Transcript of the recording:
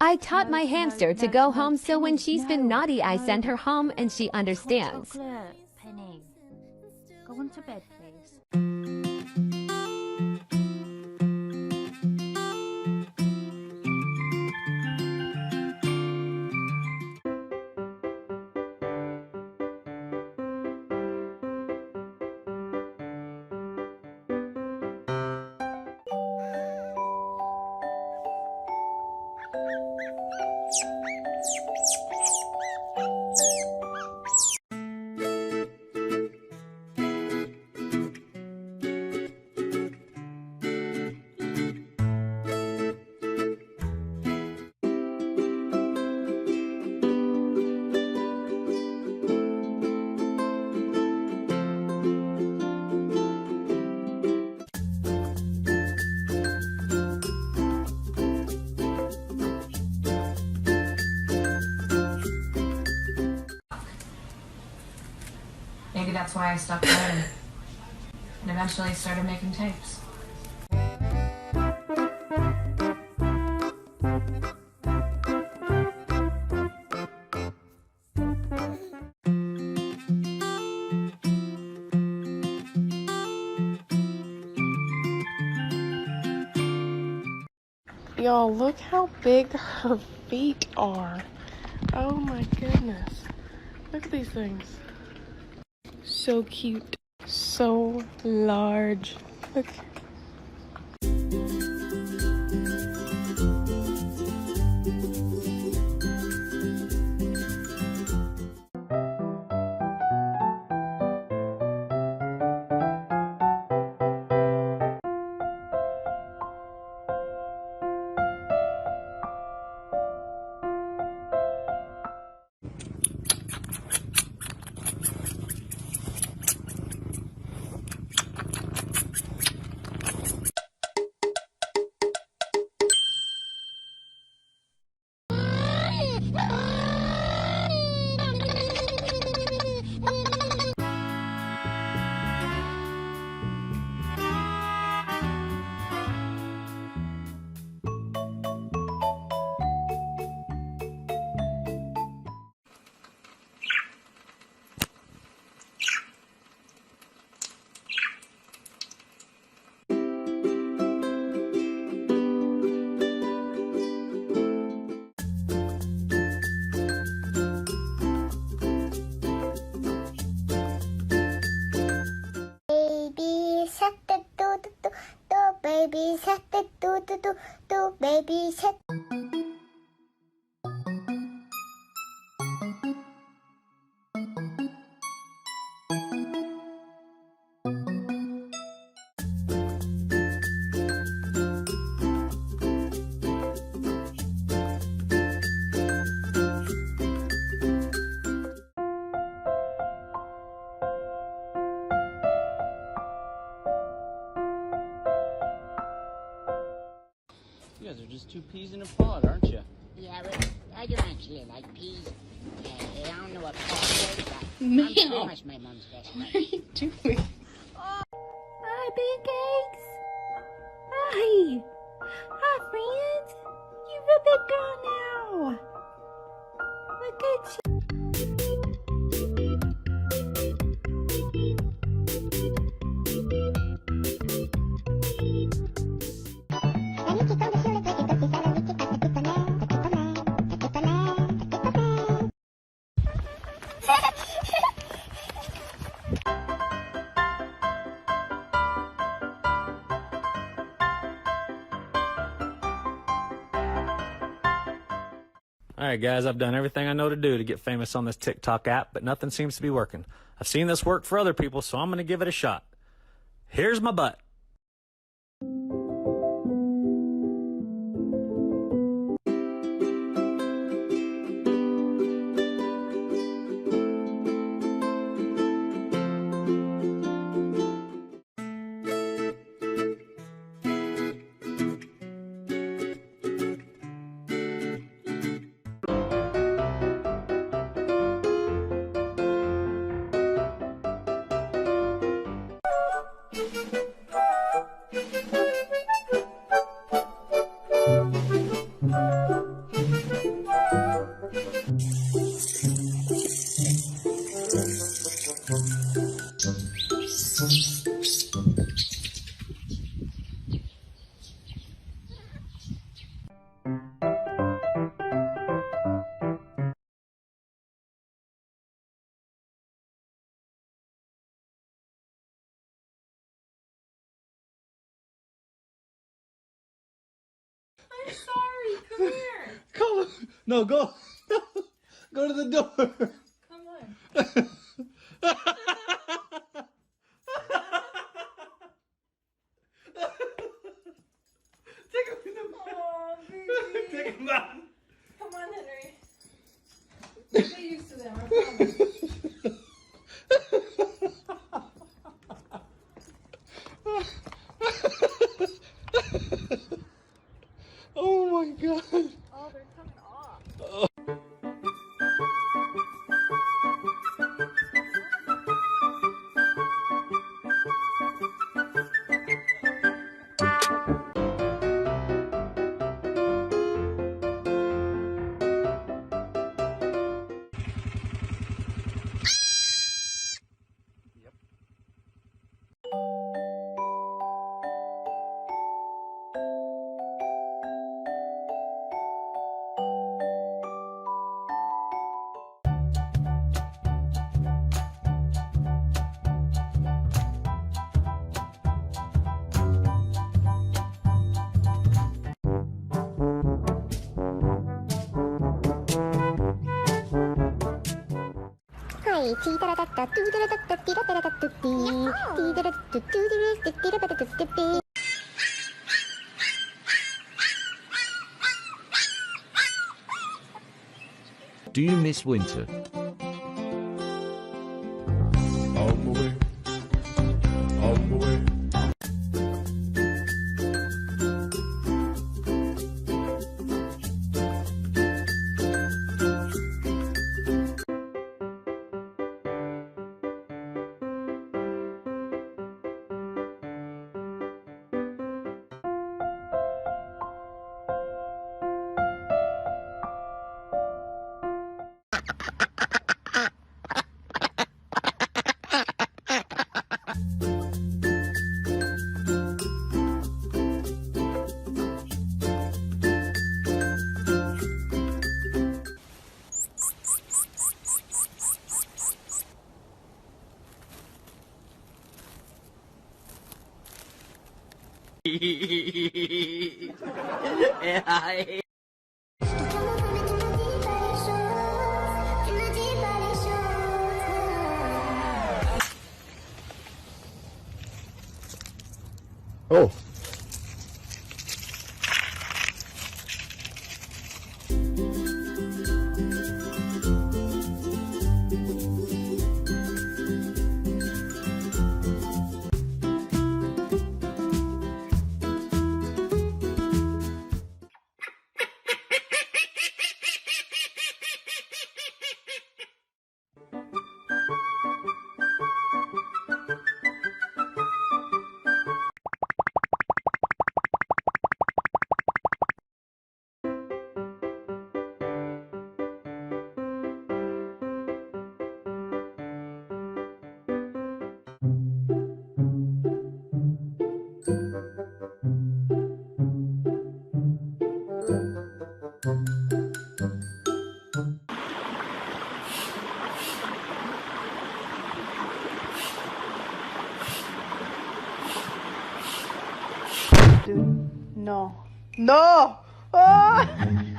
I taught my hamster to go home, so when she's been naughty, I send her home and she understands. Chocolate, Penny. Go on to bed, please. Maybe that's why I stopped writing and eventually started making tapes. Y'all, look how big her feet are. Oh my goodness. Look at these things. So cute. So large. Look. Baby shark, do do do do, baby shark. You guys are just two peas in a pod, aren't you? Yeah, well, I don't actually like peas. I don't know what pod is, but Meow. I'm pretty much my mom's best friend. What are you doing? Hi, pancakes. Hi. Hi, friends. You're a big girl now. Look at you. Alright guys, I've done everything I know to do to get famous on this TikTok app, but nothing seems to be working. I've seen this work for other people, so I'm going to give it a shot. Here's my butt. I'm sorry. Come here. Call him. No, go. Go to the door. Come on. Take him in the Oh, baby. Take him out. Come on, Henry. Get used to them, I promise. Oh my god. Oh, they're coming off. Do you miss winter? On the way. On the way. Oh. Dude, no. No! Ah!